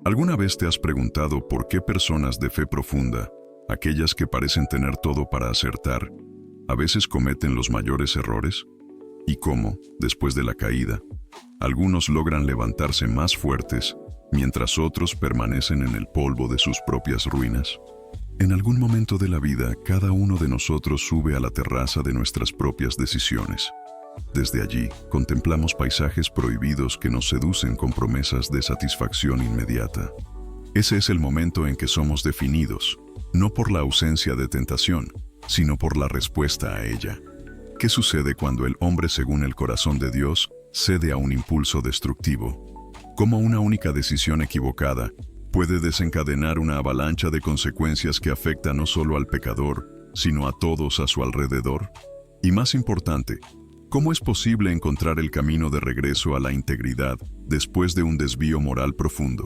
¿Alguna vez te has preguntado por qué personas de fe profunda, aquellas que parecen tener todo para acertar, a veces cometen los mayores errores? ¿Y cómo, después de la caída, algunos logran levantarse más fuertes, mientras otros permanecen en el polvo de sus propias ruinas? En algún momento de la vida, cada uno de nosotros sube a la terraza de nuestras propias decisiones. Desde allí, contemplamos paisajes prohibidos que nos seducen con promesas de satisfacción inmediata. Ese es el momento en que somos definidos, no por la ausencia de tentación, sino por la respuesta a ella. ¿Qué sucede cuando el hombre, según el corazón de Dios, cede a un impulso destructivo? ¿Cómo una única decisión equivocada puede desencadenar una avalancha de consecuencias que afecta no solo al pecador, sino a todos a su alrededor? Y más importante, ¿cómo es posible encontrar el camino de regreso a la integridad después de un desvío moral profundo?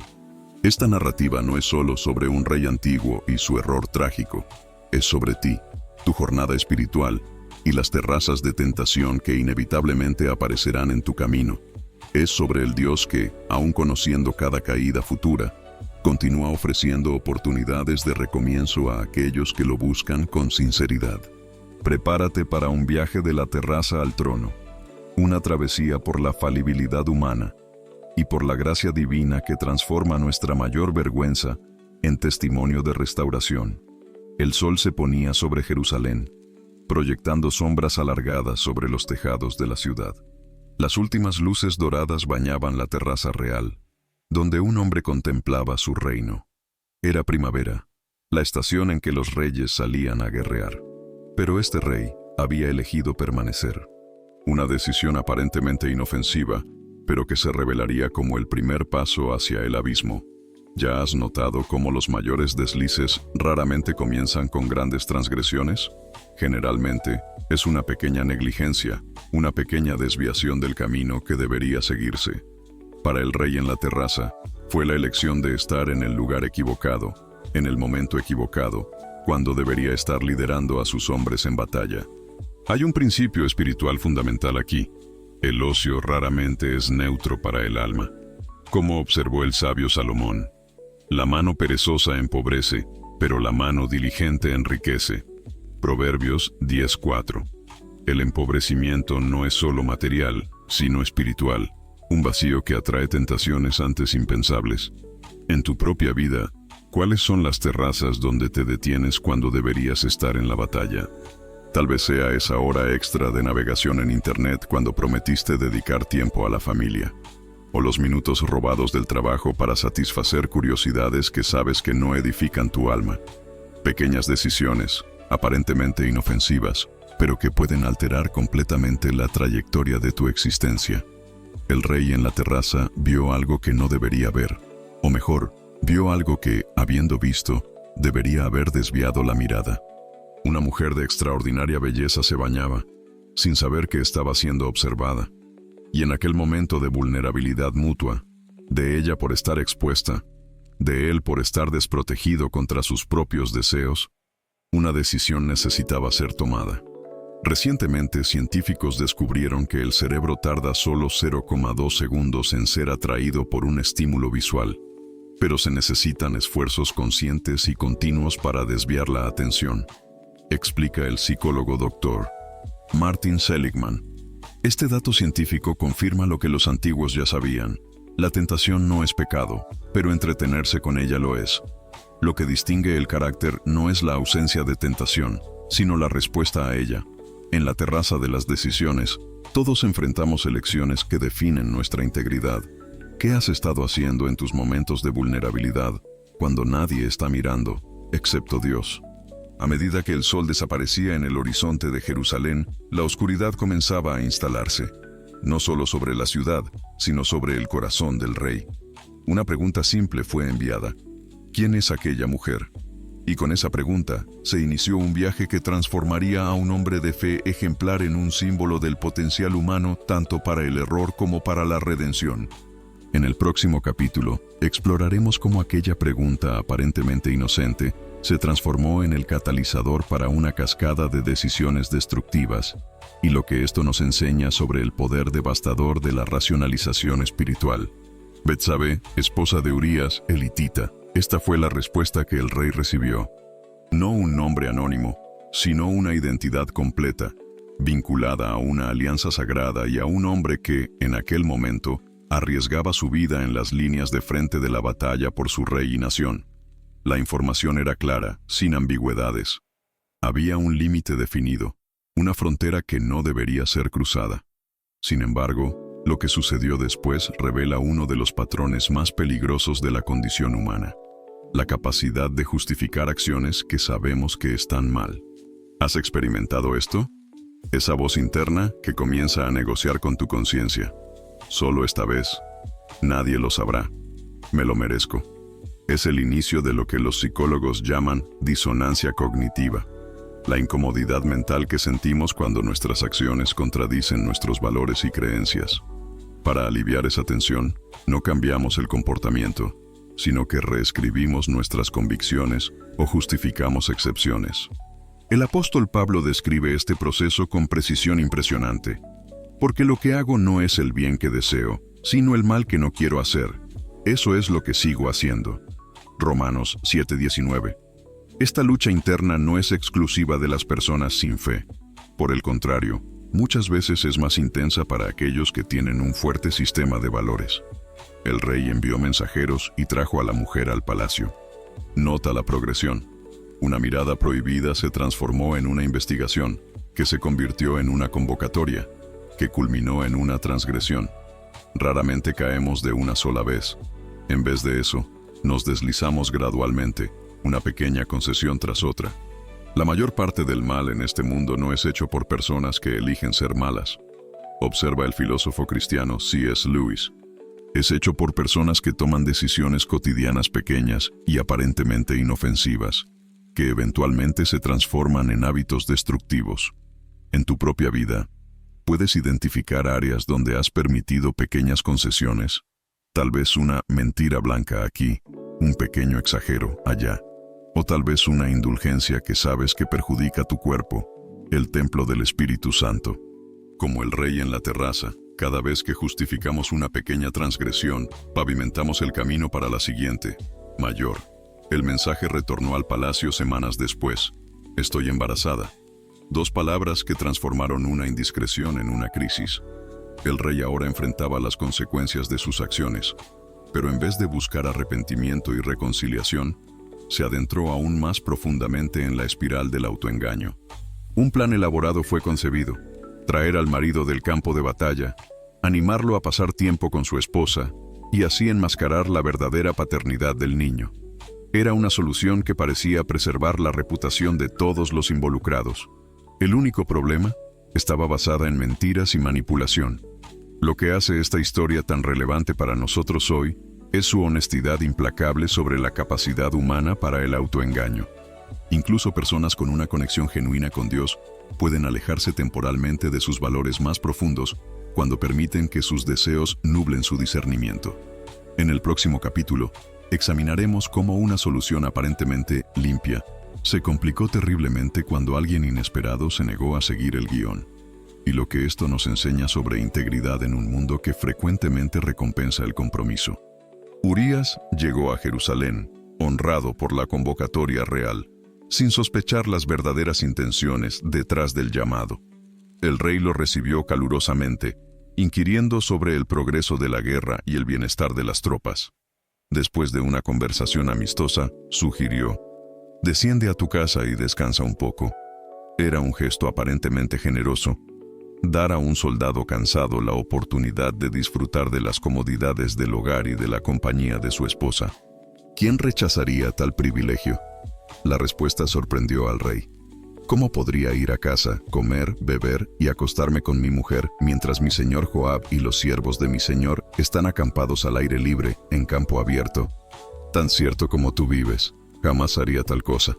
Esta narrativa no es solo sobre un rey antiguo y su error trágico, es sobre ti, tu jornada espiritual y las terrazas de tentación que inevitablemente aparecerán en tu camino. Es sobre el Dios que, aun conociendo cada caída futura, continúa ofreciendo oportunidades de recomienzo a aquellos que lo buscan con sinceridad. Prepárate para un viaje de la terraza al trono, una travesía por la falibilidad humana y por la gracia divina que transforma nuestra mayor vergüenza en testimonio de restauración. El sol se ponía sobre Jerusalén, proyectando sombras alargadas sobre los tejados de la ciudad. Las últimas luces doradas bañaban la terraza real, donde un hombre contemplaba su reino. Era primavera, la estación en que los reyes salían a guerrear. Pero este rey había elegido permanecer. Una decisión aparentemente inofensiva, pero que se revelaría como el primer paso hacia el abismo. ¿Ya has notado cómo los mayores deslices raramente comienzan con grandes transgresiones? Generalmente, es una pequeña negligencia, una pequeña desviación del camino que debería seguirse. Para el rey en la terraza, fue la elección de estar en el lugar equivocado, en el momento equivocado, cuando debería estar liderando a sus hombres en batalla. Hay un principio espiritual fundamental aquí. El ocio raramente es neutro para el alma. Como observó el sabio Salomón, la mano perezosa empobrece, pero la mano diligente enriquece. Proverbios 10:4. El empobrecimiento no es solo material, sino espiritual, un vacío que atrae tentaciones antes impensables. En tu propia vida, ¿cuáles son las terrazas donde te detienes cuando deberías estar en la batalla? Tal vez sea esa hora extra de navegación en Internet cuando prometiste dedicar tiempo a la familia, o los minutos robados del trabajo para satisfacer curiosidades que sabes que no edifican tu alma. Pequeñas decisiones, aparentemente inofensivas, pero que pueden alterar completamente la trayectoria de tu existencia. El rey en la terraza vio algo que no debería ver, o mejor, vio algo que, habiendo visto, debería haber desviado la mirada. Una mujer de extraordinaria belleza se bañaba, sin saber que estaba siendo observada. Y en aquel momento de vulnerabilidad mutua, de ella por estar expuesta, de él por estar desprotegido contra sus propios deseos, una decisión necesitaba ser tomada. Recientemente, científicos descubrieron que el cerebro tarda solo 0,2 segundos en ser atraído por un estímulo visual, pero se necesitan esfuerzos conscientes y continuos para desviar la atención, explica el psicólogo Dr. Martin Seligman. Este dato científico confirma lo que los antiguos ya sabían. La tentación no es pecado, pero entretenerse con ella lo es. Lo que distingue el carácter no es la ausencia de tentación, sino la respuesta a ella. En la terraza de las decisiones, todos enfrentamos elecciones que definen nuestra integridad. ¿Qué has estado haciendo en tus momentos de vulnerabilidad, cuando nadie está mirando, excepto Dios? A medida que el sol desaparecía en el horizonte de Jerusalén, la oscuridad comenzaba a instalarse, no solo sobre la ciudad, sino sobre el corazón del rey. Una pregunta simple fue enviada: ¿quién es aquella mujer? Y con esa pregunta, se inició un viaje que transformaría a un hombre de fe ejemplar en un símbolo del potencial humano tanto para el error como para la redención. En el próximo capítulo, exploraremos cómo aquella pregunta aparentemente inocente se transformó en el catalizador para una cascada de decisiones destructivas, y lo que esto nos enseña sobre el poder devastador de la racionalización espiritual. Betsabé, esposa de Urías, el hitita. Esta fue la respuesta que el rey recibió. No un nombre anónimo, sino una identidad completa, vinculada a una alianza sagrada y a un hombre que, en aquel momento, arriesgaba su vida en las líneas de frente de la batalla por su rey y nación. La información era clara, sin ambigüedades. Había un límite definido, una frontera que no debería ser cruzada. Sin embargo, lo que sucedió después revela uno de los patrones más peligrosos de la condición humana: la capacidad de justificar acciones que sabemos que están mal. ¿Has experimentado esto? Esa voz interna que comienza a negociar con tu conciencia. Solo esta vez. Nadie lo sabrá. Me lo merezco. Es el inicio de lo que los psicólogos llaman disonancia cognitiva. La incomodidad mental que sentimos cuando nuestras acciones contradicen nuestros valores y creencias. Para aliviar esa tensión, no cambiamos el comportamiento, sino que reescribimos nuestras convicciones o justificamos excepciones. El apóstol Pablo describe este proceso con precisión impresionante. Porque lo que hago no es el bien que deseo, sino el mal que no quiero hacer. Eso es lo que sigo haciendo. Romanos 7:19. Esta lucha interna no es exclusiva de las personas sin fe. Por el contrario, muchas veces es más intensa para aquellos que tienen un fuerte sistema de valores. El rey envió mensajeros y trajo a la mujer al palacio. Nota la progresión. Una mirada prohibida se transformó en una investigación, que se convirtió en una convocatoria, que culminó en una transgresión. Raramente caemos de una sola vez. En vez de eso, nos deslizamos gradualmente, una pequeña concesión tras otra. La mayor parte del mal en este mundo no es hecho por personas que eligen ser malas. Observa el filósofo cristiano C.S. Lewis. Es hecho por personas que toman decisiones cotidianas pequeñas y aparentemente inofensivas, que eventualmente se transforman en hábitos destructivos. En tu propia vida, ¿puedes identificar áreas donde has permitido pequeñas concesiones? Tal vez una mentira blanca aquí, un pequeño exagero allá, o tal vez una indulgencia que sabes que perjudica tu cuerpo, el templo del Espíritu Santo. Como el rey en la terraza, cada vez que justificamos una pequeña transgresión, pavimentamos el camino para la siguiente, mayor. El mensaje retornó al palacio semanas después. Estoy embarazada. 2 palabras que transformaron una indiscreción en una crisis. El rey ahora enfrentaba las consecuencias de sus acciones, pero en vez de buscar arrepentimiento y reconciliación, se adentró aún más profundamente en la espiral del autoengaño. Un plan elaborado fue concebido: traer al marido del campo de batalla, animarlo a pasar tiempo con su esposa y así enmascarar la verdadera paternidad del niño. Era una solución que parecía preservar la reputación de todos los involucrados. El único problema estaba basada en mentiras y manipulación. Lo que hace esta historia tan relevante para nosotros hoy es su honestidad implacable sobre la capacidad humana para el autoengaño. Incluso personas con una conexión genuina con Dios pueden alejarse temporalmente de sus valores más profundos cuando permiten que sus deseos nublen su discernimiento. En el próximo capítulo, examinaremos cómo una solución aparentemente limpia se complicó terriblemente cuando alguien inesperado se negó a seguir el guión, y lo que esto nos enseña sobre integridad en un mundo que frecuentemente recompensa el compromiso. Urías llegó a Jerusalén, honrado por la convocatoria real, sin sospechar las verdaderas intenciones detrás del llamado. El rey lo recibió calurosamente, inquiriendo sobre el progreso de la guerra y el bienestar de las tropas. Después de una conversación amistosa, sugirió: «Desciende a tu casa y descansa un poco». Era un gesto aparentemente generoso, dar a un soldado cansado la oportunidad de disfrutar de las comodidades del hogar y de la compañía de su esposa. ¿Quién rechazaría tal privilegio? La respuesta sorprendió al rey. ¿Cómo podría ir a casa, comer, beber y acostarme con mi mujer mientras mi señor Joab y los siervos de mi señor están acampados al aire libre, en campo abierto? Tan cierto como tú vives, jamás haría tal cosa.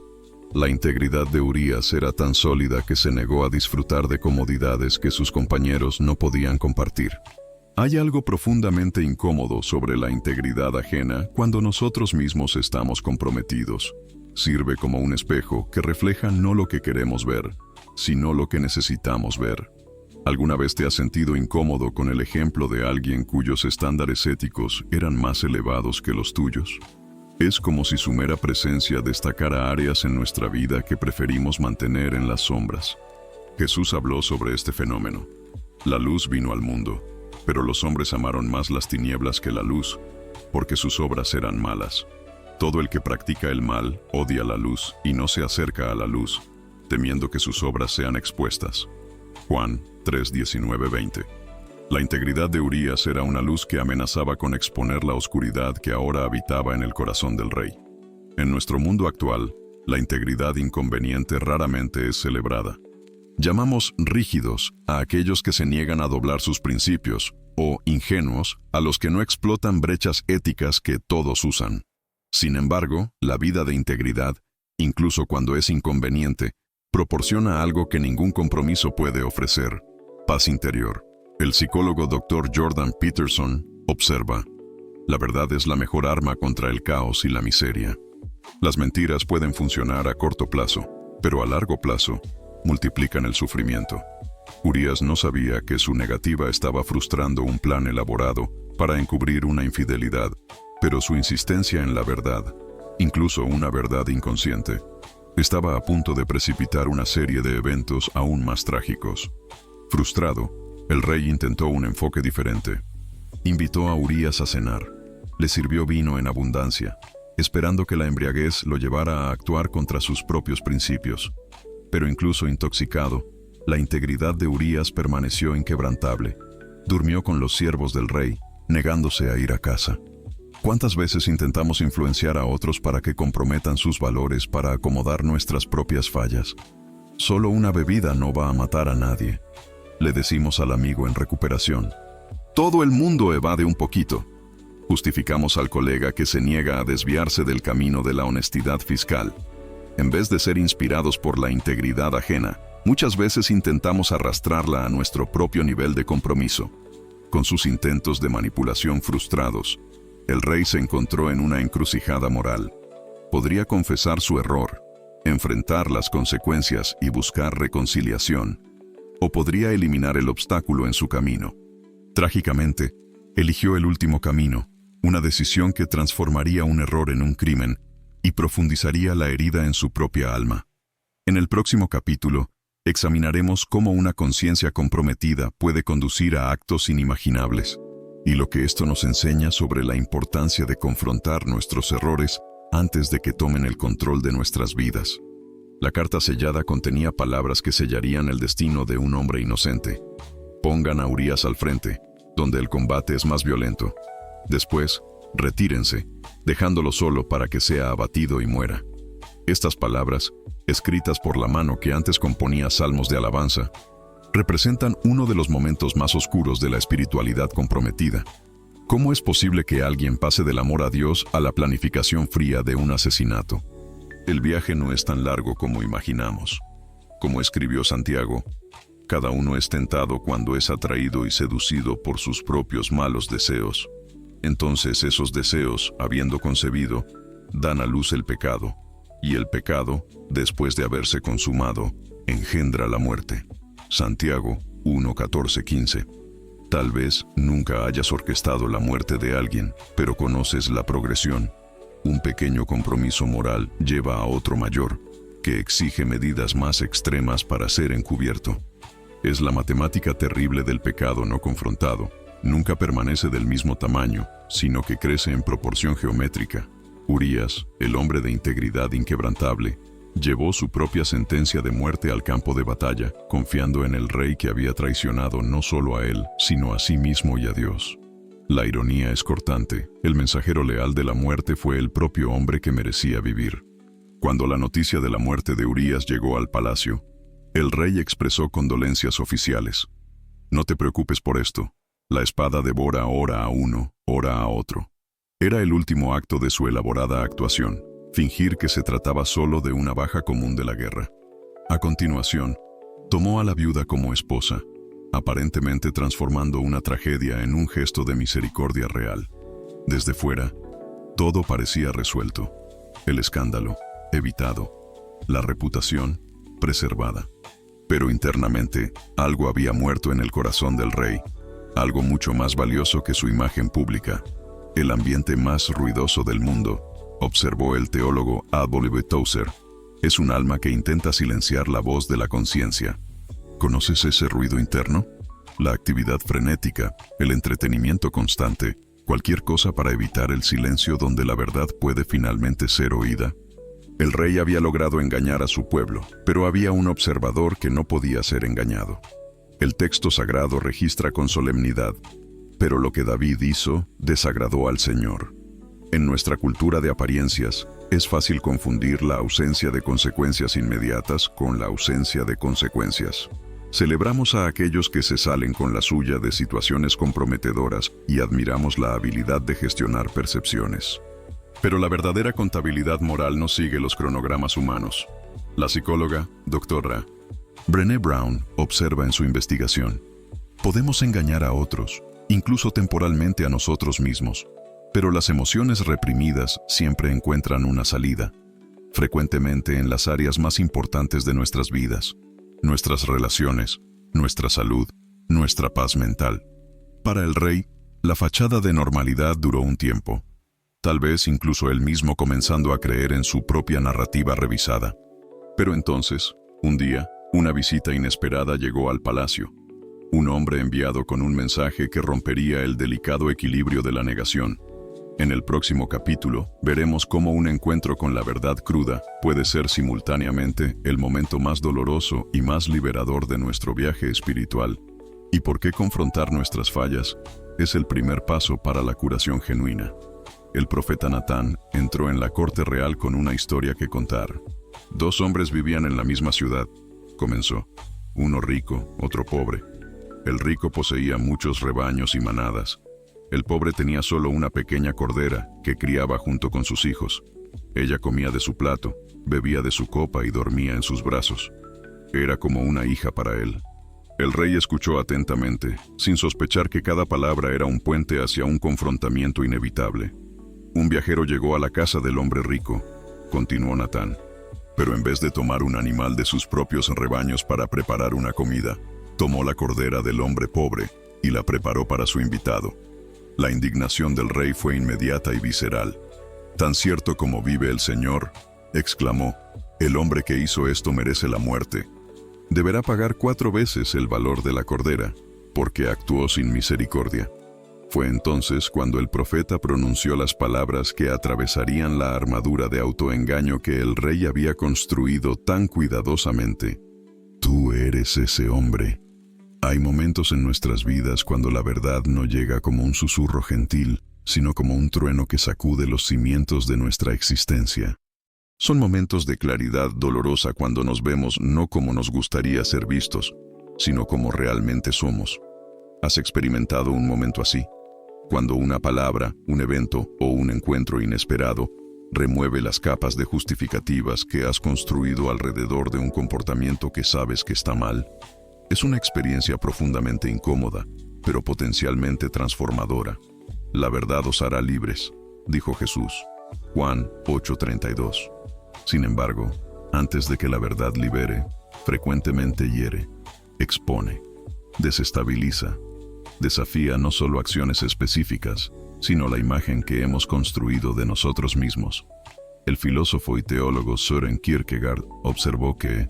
La integridad de Urías era tan sólida que se negó a disfrutar de comodidades que sus compañeros no podían compartir. Hay algo profundamente incómodo sobre la integridad ajena cuando nosotros mismos estamos comprometidos. Sirve como un espejo que refleja no lo que queremos ver, sino lo que necesitamos ver. ¿Alguna vez te has sentido incómodo con el ejemplo de alguien cuyos estándares éticos eran más elevados que los tuyos? Es como si su mera presencia destacara áreas en nuestra vida que preferimos mantener en las sombras. Jesús habló sobre este fenómeno. La luz vino al mundo, pero los hombres amaron más las tinieblas que la luz, porque sus obras eran malas. Todo el que practica el mal odia la luz y no se acerca a la luz, temiendo que sus obras sean expuestas. Juan 3:19-20. La integridad de Urías era una luz que amenazaba con exponer la oscuridad que ahora habitaba en el corazón del rey. En nuestro mundo actual, la integridad inconveniente raramente es celebrada. Llamamos rígidos a aquellos que se niegan a doblar sus principios, o ingenuos a los que no explotan brechas éticas que todos usan. Sin embargo, la vida de integridad, incluso cuando es inconveniente, proporciona algo que ningún compromiso puede ofrecer: paz interior. El psicólogo Dr. Jordan Peterson observa: la verdad es la mejor arma contra el caos y la miseria. Las mentiras pueden funcionar a corto plazo, pero a largo plazo multiplican el sufrimiento. Urías no sabía que su negativa estaba frustrando un plan elaborado para encubrir una infidelidad, pero su insistencia en la verdad, incluso una verdad inconsciente, estaba a punto de precipitar una serie de eventos aún más trágicos. Frustrado, el rey intentó un enfoque diferente. Invitó a Urías a cenar. Le sirvió vino en abundancia, esperando que la embriaguez lo llevara a actuar contra sus propios principios. Pero incluso intoxicado, la integridad de Urías permaneció inquebrantable. Durmió con los siervos del rey, negándose a ir a casa. ¿Cuántas veces intentamos influenciar a otros para que comprometan sus valores para acomodar nuestras propias fallas? Solo una bebida no va a matar a nadie, le decimos al amigo en recuperación. Todo el mundo evade un poquito. Justificamos al colega que se niega a desviarse del camino de la honestidad fiscal. En vez de ser inspirados por la integridad ajena, muchas veces intentamos arrastrarla a nuestro propio nivel de compromiso. Con sus intentos de manipulación frustrados, el rey se encontró en una encrucijada moral. Podría confesar su error, enfrentar las consecuencias y buscar reconciliación, o podría eliminar el obstáculo en su camino. Trágicamente, eligió el último camino, una decisión que transformaría un error en un crimen y profundizaría la herida en su propia alma. En el próximo capítulo, examinaremos cómo una conciencia comprometida puede conducir a actos inimaginables, y lo que esto nos enseña sobre la importancia de confrontar nuestros errores antes de que tomen el control de nuestras vidas. La carta sellada contenía palabras que sellarían el destino de un hombre inocente. Pongan a Urías al frente, donde el combate es más violento. Después, retírense, dejándolo solo para que sea abatido y muera. Estas palabras, escritas por la mano que antes componía salmos de alabanza, representan uno de los momentos más oscuros de la espiritualidad comprometida. ¿Cómo es posible que alguien pase del amor a Dios a la planificación fría de un asesinato? El viaje no es tan largo como imaginamos. Como escribió Santiago, cada uno es tentado cuando es atraído y seducido por sus propios malos deseos. Entonces esos deseos, habiendo concebido, dan a luz el pecado, y el pecado, después de haberse consumado, engendra la muerte. Santiago 1:14-15. Tal vez nunca hayas orquestado la muerte de alguien, pero conoces la progresión. Un pequeño compromiso moral lleva a otro mayor, que exige medidas más extremas para ser encubierto. Es la matemática terrible del pecado no confrontado. Nunca permanece del mismo tamaño, sino que crece en proporción geométrica. Urías, el hombre de integridad inquebrantable, llevó su propia sentencia de muerte al campo de batalla, confiando en el rey que había traicionado no solo a él, sino a sí mismo y a Dios. La ironía es cortante. El mensajero leal de la muerte fue el propio hombre que merecía vivir. Cuando la noticia de la muerte de Urías llegó al palacio, el rey expresó condolencias oficiales. No te preocupes por esto. La espada devora ora a uno, ora a otro. Era el último acto de su elaborada actuación, fingir que se trataba solo de una baja común de la guerra. A continuación, tomó a la viuda como esposa, aparentemente transformando una tragedia en un gesto de misericordia real. Desde fuera, todo parecía resuelto. El escándalo, evitado. La reputación, preservada. Pero internamente, algo había muerto en el corazón del rey, algo mucho más valioso que su imagen pública. El ambiente más ruidoso del mundo, observó el teólogo A.W. Tozer, es un alma que intenta silenciar la voz de la conciencia. ¿Conoces ese ruido interno? La actividad frenética, el entretenimiento constante, cualquier cosa para evitar el silencio donde la verdad puede finalmente ser oída. El rey había logrado engañar a su pueblo, pero había un observador que no podía ser engañado. El texto sagrado registra con solemnidad: pero lo que David hizo desagradó al Señor. En nuestra cultura de apariencias, es fácil confundir la ausencia de consecuencias inmediatas con la ausencia de consecuencias. Celebramos a aquellos que se salen con la suya de situaciones comprometedoras y admiramos la habilidad de gestionar percepciones. Pero la verdadera contabilidad moral no sigue los cronogramas humanos. La psicóloga, Dra. Brené Brown, observa en su investigación: podemos engañar a otros, incluso temporalmente a nosotros mismos, pero las emociones reprimidas siempre encuentran una salida, frecuentemente en las áreas más importantes de nuestras vidas, nuestras relaciones, nuestra salud, nuestra paz mental. Para el rey, la fachada de normalidad duró un tiempo, tal vez incluso él mismo comenzando a creer en su propia narrativa revisada. Pero entonces, un día, una visita inesperada llegó al palacio. Un hombre enviado con un mensaje que rompería el delicado equilibrio de la negación. En el próximo capítulo, veremos cómo un encuentro con la verdad cruda puede ser simultáneamente el momento más doloroso y más liberador de nuestro viaje espiritual, y por qué confrontar nuestras fallas es el primer paso para la curación genuina. El profeta Natán entró en la corte real con una historia que contar. 2 hombres vivían en la misma ciudad, comenzó. Uno rico, otro pobre. El rico poseía muchos rebaños y manadas. El pobre tenía solo una pequeña cordera que criaba junto con sus hijos. Ella comía de su plato, bebía de su copa y dormía en sus brazos. Era como una hija para él. El rey escuchó atentamente, sin sospechar que cada palabra era un puente hacia un confrontamiento inevitable. Un viajero llegó a la casa del hombre rico, continuó Natán, pero en vez de tomar un animal de sus propios rebaños para preparar una comida, tomó la cordera del hombre pobre y la preparó para su invitado. La indignación del rey fue inmediata y visceral. «Tan cierto como vive el Señor», exclamó, «el hombre que hizo esto merece la muerte. Deberá pagar 4 veces el valor de la cordera, porque actuó sin misericordia». Fue entonces cuando el profeta pronunció las palabras que atravesarían la armadura de autoengaño que el rey había construido tan cuidadosamente. «Tú eres ese hombre». Hay momentos en nuestras vidas cuando la verdad no llega como un susurro gentil, sino como un trueno que sacude los cimientos de nuestra existencia. Son momentos de claridad dolorosa cuando nos vemos no como nos gustaría ser vistos, sino como realmente somos. ¿Has experimentado un momento así? Cuando una palabra, un evento o un encuentro inesperado remueve las capas de justificativas que has construido alrededor de un comportamiento que sabes que está mal. Es una experiencia profundamente incómoda, pero potencialmente transformadora. «La verdad os hará libres», dijo Jesús. Juan 8:32. Sin embargo, antes de que la verdad libere, frecuentemente hiere, expone, desestabiliza, desafía no solo acciones específicas, sino la imagen que hemos construido de nosotros mismos. El filósofo y teólogo Søren Kierkegaard observó que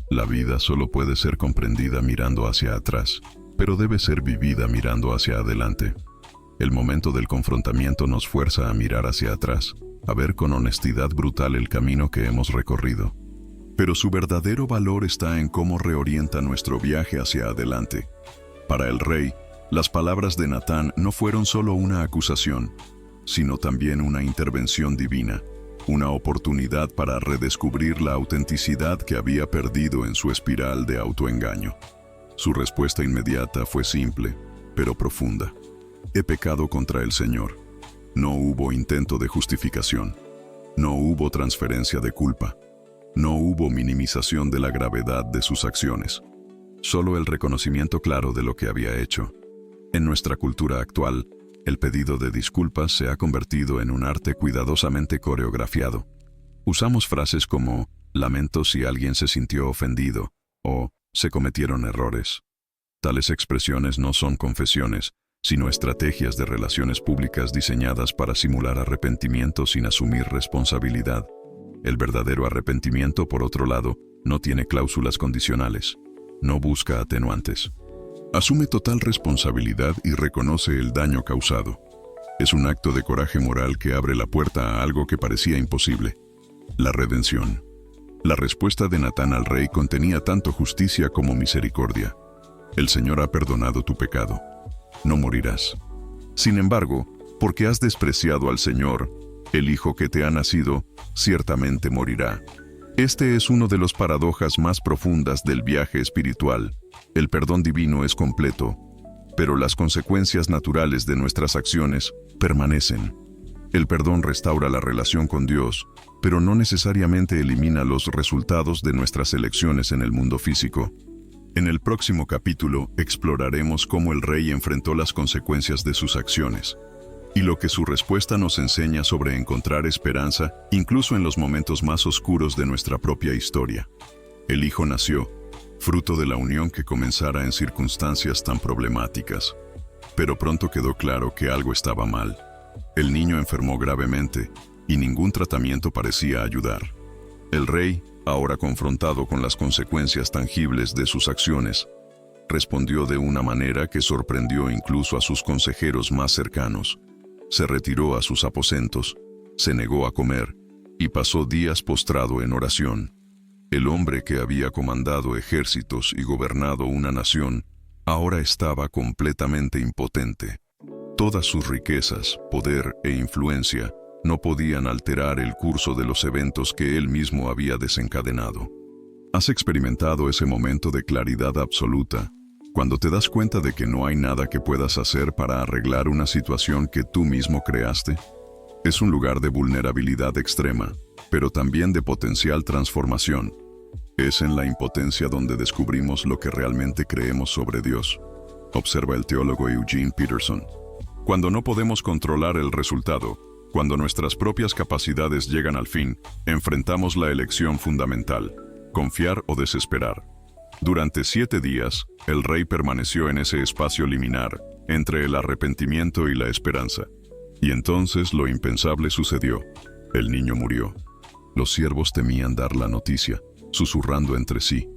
la vida solo puede ser comprendida mirando hacia atrás, pero debe ser vivida mirando hacia adelante. El momento del confrontamiento nos fuerza a mirar hacia atrás, a ver con honestidad brutal el camino que hemos recorrido. Pero su verdadero valor está en cómo reorienta nuestro viaje hacia adelante. Para el rey, las palabras de Natán no fueron solo una acusación, sino también una intervención divina, una oportunidad para redescubrir la autenticidad que había perdido en su espiral de autoengaño. Su respuesta inmediata fue simple, pero profunda. «He pecado contra el Señor». No hubo intento de justificación. No hubo transferencia de culpa. No hubo minimización de la gravedad de sus acciones. Solo el reconocimiento claro de lo que había hecho. En nuestra cultura actual, el pedido de disculpas se ha convertido en un arte cuidadosamente coreografiado. Usamos frases como «lamento si alguien se sintió ofendido» o se cometieron errores. Tales expresiones no son confesiones, sino estrategias de relaciones públicas diseñadas para simular arrepentimiento sin asumir responsabilidad. El verdadero arrepentimiento, por otro lado, no tiene cláusulas condicionales. No busca atenuantes. Asume total responsabilidad y reconoce el daño causado. Es un acto de coraje moral que abre la puerta a algo que parecía imposible: la redención. La respuesta de Natán al rey contenía tanto justicia como misericordia. El Señor ha perdonado tu pecado. No morirás. Sin embargo, porque has despreciado al Señor, el Hijo que te ha nacido, ciertamente morirá. Este es uno de los paradojas más profundas del viaje espiritual. El perdón divino es completo, pero las consecuencias naturales de nuestras acciones permanecen. El perdón restaura la relación con Dios, pero no necesariamente elimina los resultados de nuestras elecciones en el mundo físico. En el próximo capítulo exploraremos cómo el rey enfrentó las consecuencias de sus acciones, y lo que su respuesta nos enseña sobre encontrar esperanza incluso en los momentos más oscuros de nuestra propia historia. El Hijo nació, fruto de la unión que comenzara en circunstancias tan problemáticas. Pero pronto quedó claro que algo estaba mal. El niño enfermó gravemente, y ningún tratamiento parecía ayudar. El rey, ahora confrontado con las consecuencias tangibles de sus acciones, respondió de una manera que sorprendió incluso a sus consejeros más cercanos. Se retiró a sus aposentos, se negó a comer, y pasó días postrado en oración. El hombre que había comandado ejércitos y gobernado una nación, ahora estaba completamente impotente. Todas sus riquezas, poder e influencia no podían alterar el curso de los eventos que él mismo había desencadenado. ¿Has experimentado ese momento de claridad absoluta, cuando te das cuenta de que no hay nada que puedas hacer para arreglar una situación que tú mismo creaste? Es un lugar de vulnerabilidad extrema, pero también de potencial transformación. Es en la impotencia donde descubrimos lo que realmente creemos sobre Dios. Observa el teólogo Eugene Peterson. Cuando no podemos controlar el resultado, cuando nuestras propias capacidades llegan al fin, enfrentamos la elección fundamental: confiar o desesperar. Durante 7 días, el rey permaneció en ese espacio liminar, entre el arrepentimiento y la esperanza. Y entonces lo impensable sucedió. El niño murió. Los siervos temían dar la noticia, susurrando entre sí.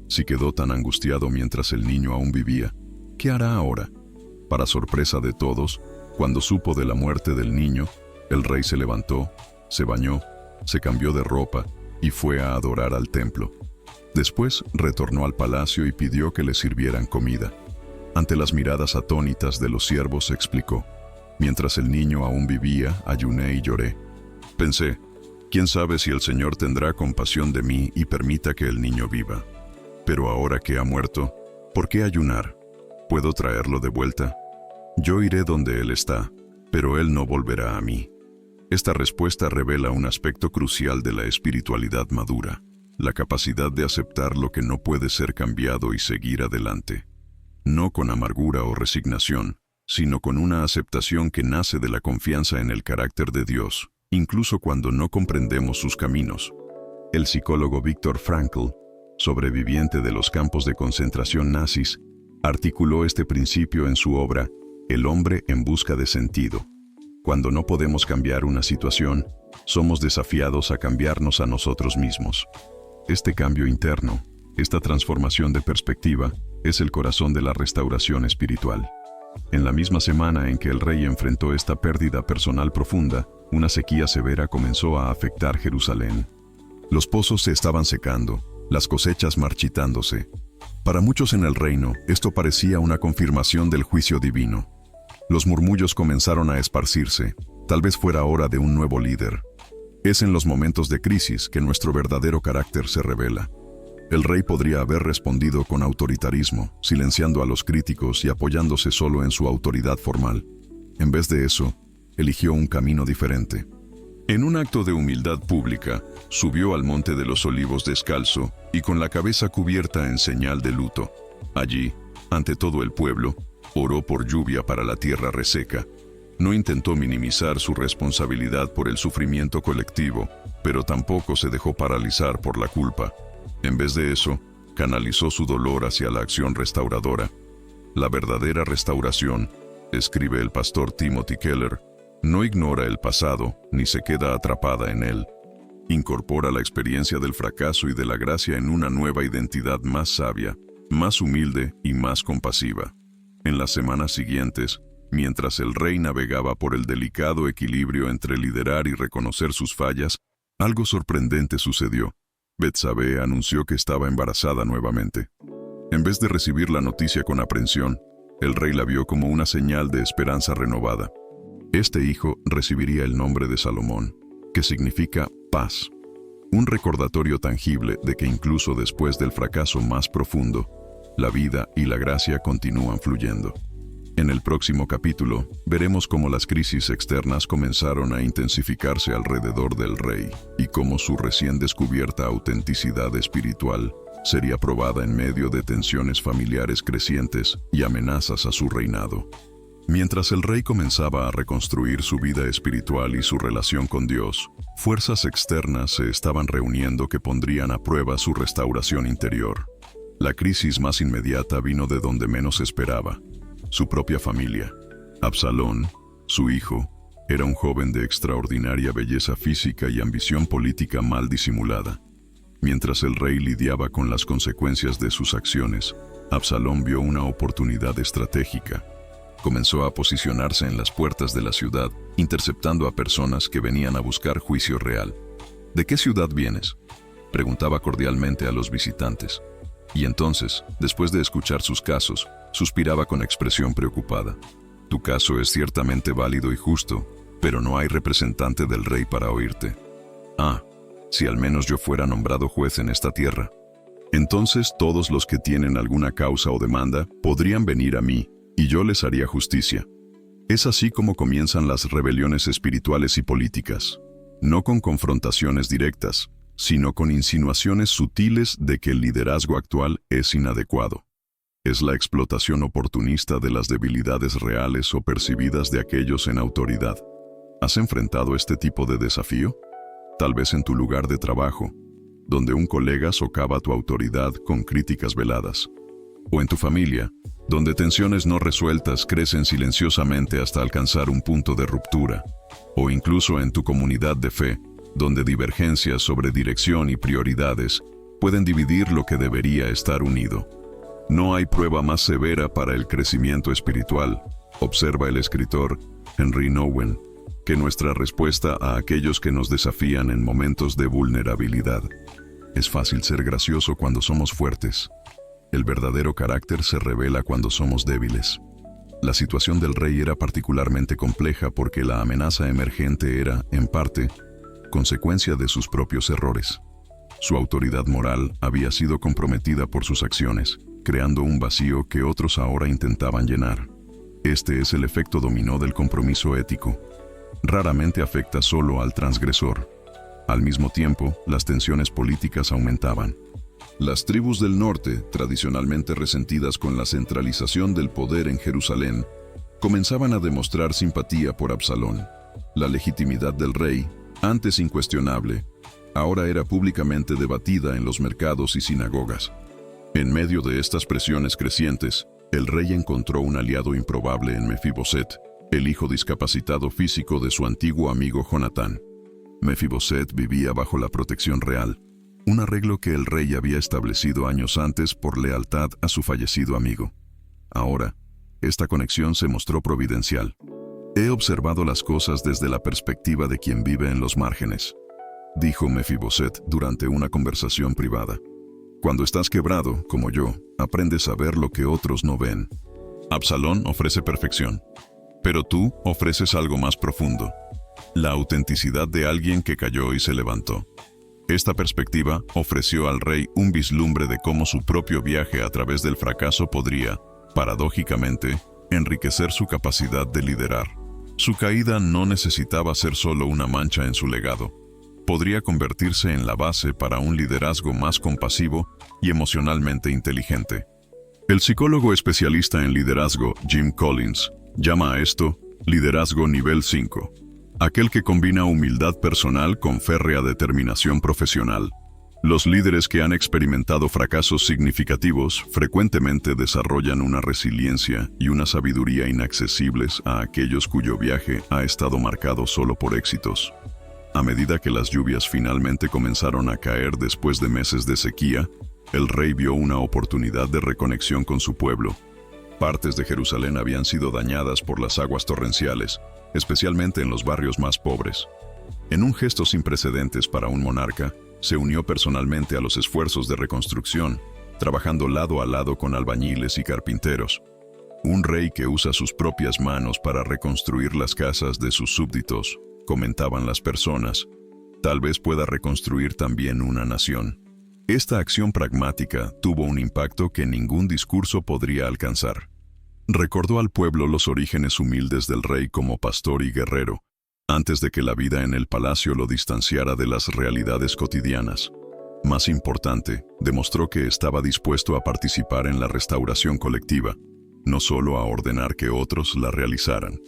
Si quedó tan angustiado mientras el niño aún vivía, ¿qué hará ahora? Para sorpresa de todos, cuando supo de la muerte del niño, el rey se levantó, se bañó, se cambió de ropa y fue a adorar al templo. Después retornó al palacio y pidió que le sirvieran comida. Ante las miradas atónitas de los siervos explicó: mientras el niño aún vivía, ayuné y lloré. Pensé, ¿quién sabe si el Señor tendrá compasión de mí y permita que el niño viva? Pero ahora que ha muerto, ¿por qué ayunar? ¿Puedo traerlo de vuelta? Yo iré donde él está, pero él no volverá a mí. Esta respuesta revela un aspecto crucial de la espiritualidad madura: la capacidad de aceptar lo que no puede ser cambiado y seguir adelante. No con amargura o resignación, sino con una aceptación que nace de la confianza en el carácter de Dios, incluso cuando no comprendemos sus caminos. El psicólogo Viktor Frankl, sobreviviente de los campos de concentración nazis, articuló este principio en su obra El hombre en busca de sentido. Cuando no podemos cambiar una situación, somos desafiados a cambiarnos a nosotros mismos. Este cambio interno, esta transformación de perspectiva, es el corazón de la restauración espiritual. En la misma semana en que el rey enfrentó esta pérdida personal profunda, una sequía severa comenzó a afectar Jerusalén. Los pozos se estaban secando, las cosechas marchitándose. Para muchos en el reino, esto parecía una confirmación del juicio divino. Los murmullos comenzaron a esparcirse, tal vez fuera hora de un nuevo líder. Es en los momentos de crisis que nuestro verdadero carácter se revela. El rey podría haber respondido con autoritarismo, silenciando a los críticos y apoyándose solo en su autoridad formal. En vez de eso, eligió un camino diferente. En un acto de humildad pública, subió al Monte de los Olivos descalzo y con la cabeza cubierta en señal de luto. Allí, ante todo el pueblo, oró por lluvia para la tierra reseca. No intentó minimizar su responsabilidad por el sufrimiento colectivo, pero tampoco se dejó paralizar por la culpa. En vez de eso, canalizó su dolor hacia la acción restauradora. La verdadera restauración, escribe el pastor Timothy Keller, no ignora el pasado ni se queda atrapada en él. Incorpora la experiencia del fracaso y de la gracia en una nueva identidad más sabia, más humilde y más compasiva. En las semanas siguientes, mientras el rey navegaba por el delicado equilibrio entre liderar y reconocer sus fallas, algo sorprendente sucedió. Betsabé anunció que estaba embarazada nuevamente. En vez de recibir la noticia con aprensión, el rey la vio como una señal de esperanza renovada. Este hijo recibiría el nombre de Salomón, que significa paz. Un recordatorio tangible de que incluso después del fracaso más profundo, la vida y la gracia continúan fluyendo. En el próximo capítulo, veremos cómo las crisis externas comenzaron a intensificarse alrededor del rey y cómo su recién descubierta autenticidad espiritual sería probada en medio de tensiones familiares crecientes y amenazas a su reinado. Mientras el rey comenzaba a reconstruir su vida espiritual y su relación con Dios, fuerzas externas se estaban reuniendo que pondrían a prueba su restauración interior. La crisis más inmediata vino de donde menos esperaba: su propia familia. Absalón, su hijo, era un joven de extraordinaria belleza física y ambición política mal disimulada. Mientras el rey lidiaba con las consecuencias de sus acciones, Absalón vio una oportunidad estratégica. Comenzó a posicionarse en las puertas de la ciudad, interceptando a personas que venían a buscar juicio real. ¿De qué ciudad vienes?, preguntaba cordialmente a los visitantes. Y entonces, después de escuchar sus casos, suspiraba con expresión preocupada. Tu caso es ciertamente válido y justo, pero no hay representante del rey para oírte. Ah, si al menos yo fuera nombrado juez en esta tierra. Entonces todos los que tienen alguna causa o demanda podrían venir a mí, y yo les haría justicia. Es así como comienzan las rebeliones espirituales y políticas, no con confrontaciones directas, sino con insinuaciones sutiles de que el liderazgo actual es inadecuado. Es la explotación oportunista de las debilidades reales o percibidas de aquellos en autoridad. ¿Has enfrentado este tipo de desafío? Tal vez en tu lugar de trabajo, donde un colega socava tu autoridad con críticas veladas. O en tu familia, donde tensiones no resueltas crecen silenciosamente hasta alcanzar un punto de ruptura. O incluso en tu comunidad de fe, donde divergencias sobre dirección y prioridades pueden dividir lo que debería estar unido. No hay prueba más severa para el crecimiento espiritual, observa el escritor Henry Nouwen, que nuestra respuesta a aquellos que nos desafían en momentos de vulnerabilidad. Es fácil ser gracioso cuando somos fuertes. El verdadero carácter se revela cuando somos débiles. La situación del rey era particularmente compleja porque la amenaza emergente era, en parte, consecuencia de sus propios errores. Su autoridad moral había sido comprometida por sus acciones, creando un vacío que otros ahora intentaban llenar. Este es el efecto dominó del compromiso ético. Raramente afecta solo al transgresor. Al mismo tiempo, las tensiones políticas aumentaban. Las tribus del norte, tradicionalmente resentidas con la centralización del poder en Jerusalén, comenzaban a demostrar simpatía por Absalón. La legitimidad del rey, antes incuestionable, ahora era públicamente debatida en los mercados y sinagogas. En medio de estas presiones crecientes, el rey encontró un aliado improbable en Mefiboset, el hijo discapacitado físico de su antiguo amigo Jonatán. Mefiboset vivía bajo la protección real, un arreglo que el rey había establecido años antes por lealtad a su fallecido amigo. Ahora, esta conexión se mostró providencial. He observado las cosas desde la perspectiva de quien vive en los márgenes, dijo Mefiboset durante una conversación privada. Cuando estás quebrado, como yo, aprendes a ver lo que otros no ven. Absalón ofrece perfección, pero tú ofreces algo más profundo: la autenticidad de alguien que cayó y se levantó. Esta perspectiva ofreció al rey un vislumbre de cómo su propio viaje a través del fracaso podría, paradójicamente, enriquecer su capacidad de liderar. Su caída no necesitaba ser solo una mancha en su legado. Podría convertirse en la base para un liderazgo más compasivo y emocionalmente inteligente. El psicólogo especialista en liderazgo, Jim Collins, llama a esto liderazgo nivel 5. Aquel que combina humildad personal con férrea determinación profesional. Los líderes que han experimentado fracasos significativos frecuentemente desarrollan una resiliencia y una sabiduría inaccesibles a aquellos cuyo viaje ha estado marcado solo por éxitos. A medida que las lluvias finalmente comenzaron a caer después de meses de sequía, el rey vio una oportunidad de reconexión con su pueblo. Partes de Jerusalén habían sido dañadas por las aguas torrenciales, especialmente en los barrios más pobres. En un gesto sin precedentes para un monarca, se unió personalmente a los esfuerzos de reconstrucción, trabajando lado a lado con albañiles y carpinteros. Un rey que usa sus propias manos para reconstruir las casas de sus súbditos, comentaban las personas, tal vez pueda reconstruir también una nación. Esta acción pragmática tuvo un impacto que ningún discurso podría alcanzar. Recordó al pueblo los orígenes humildes del rey como pastor y guerrero, antes de que la vida en el palacio lo distanciara de las realidades cotidianas. Más importante, demostró que estaba dispuesto a participar en la restauración colectiva, no solo a ordenar que otros la realizaran.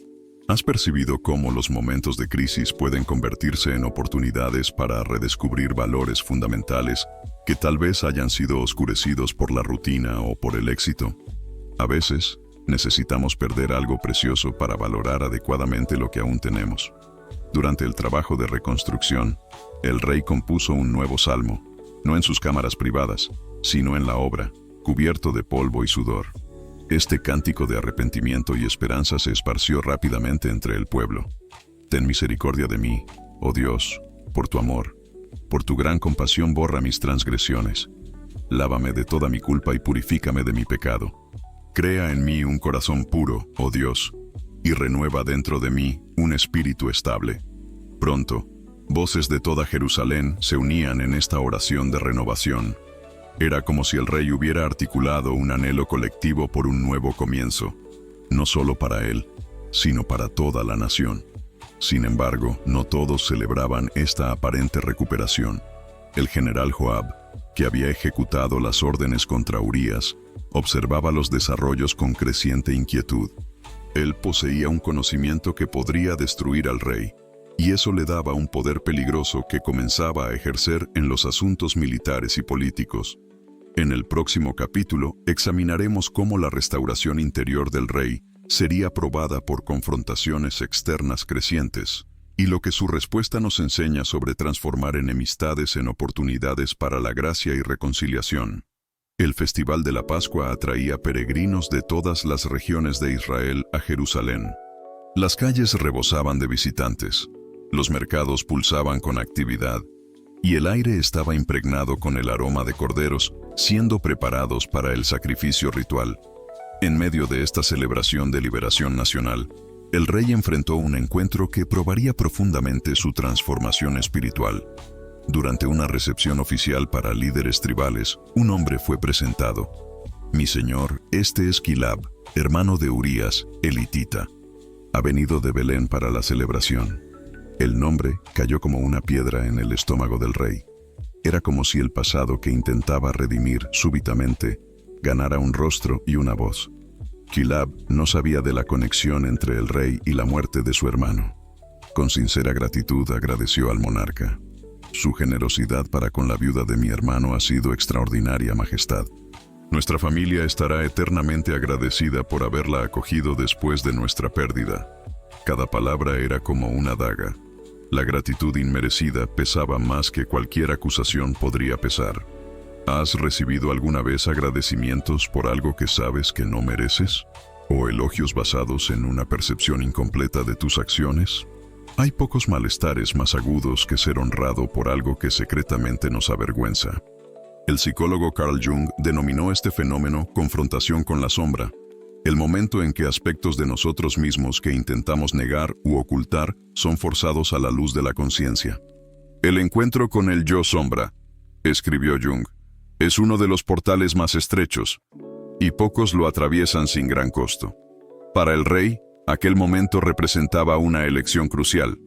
¿Has percibido cómo los momentos de crisis pueden convertirse en oportunidades para redescubrir valores fundamentales que tal vez hayan sido oscurecidos por la rutina o por el éxito? A veces, necesitamos perder algo precioso para valorar adecuadamente lo que aún tenemos. Durante el trabajo de reconstrucción, el rey compuso un nuevo salmo, no en sus cámaras privadas, sino en la obra, cubierto de polvo y sudor. Este cántico de arrepentimiento y esperanza se esparció rápidamente entre el pueblo. Ten misericordia de mí, oh Dios, por tu amor. Por tu gran compasión borra mis transgresiones. Lávame de toda mi culpa y purifícame de mi pecado. Crea en mí un corazón puro, oh Dios, y renueva dentro de mí un espíritu estable. Pronto, voces de toda Jerusalén se unían en esta oración de renovación. Era como si el rey hubiera articulado un anhelo colectivo por un nuevo comienzo, no solo para él, sino para toda la nación. Sin embargo, no todos celebraban esta aparente recuperación. El general Joab, que había ejecutado las órdenes contra Urías, observaba los desarrollos con creciente inquietud. Él poseía un conocimiento que podría destruir al rey, y eso le daba un poder peligroso que comenzaba a ejercer en los asuntos militares y políticos. En el próximo capítulo examinaremos cómo la restauración interior del rey sería probada por confrontaciones externas crecientes, y lo que su respuesta nos enseña sobre transformar enemistades en oportunidades para la gracia y reconciliación. El Festival de la Pascua atraía peregrinos de todas las regiones de Israel a Jerusalén. Las calles rebosaban de visitantes, los mercados pulsaban con actividad, y el aire estaba impregnado con el aroma de corderos siendo preparados para el sacrificio ritual. En medio de esta celebración de liberación nacional, el rey enfrentó un encuentro que probaría profundamente su transformación espiritual. Durante una recepción oficial para líderes tribales, un hombre fue presentado. Mi señor, este es Quilab, hermano de Urías, el hitita. Ha venido de Belén para la celebración. El nombre cayó como una piedra en el estómago del rey. Era como si el pasado que intentaba redimir súbitamente ganara un rostro y una voz. Quilab no sabía de la conexión entre el rey y la muerte de su hermano. Con sincera gratitud agradeció al monarca. Su generosidad para con la viuda de mi hermano ha sido extraordinaria, Majestad. Nuestra familia estará eternamente agradecida por haberla acogido después de nuestra pérdida. Cada palabra era como una daga. La gratitud inmerecida pesaba más que cualquier acusación podría pesar. ¿Has recibido alguna vez agradecimientos por algo que sabes que no mereces? ¿O elogios basados en una percepción incompleta de tus acciones? Hay pocos malestares más agudos que ser honrado por algo que secretamente nos avergüenza. El psicólogo Carl Jung denominó este fenómeno confrontación con la sombra, el momento en que aspectos de nosotros mismos que intentamos negar u ocultar son forzados a la luz de la conciencia. El encuentro con el yo sombra, escribió Jung, es uno de los portales más estrechos, y pocos lo atraviesan sin gran costo. Para el rey, aquel momento representaba una elección crucial: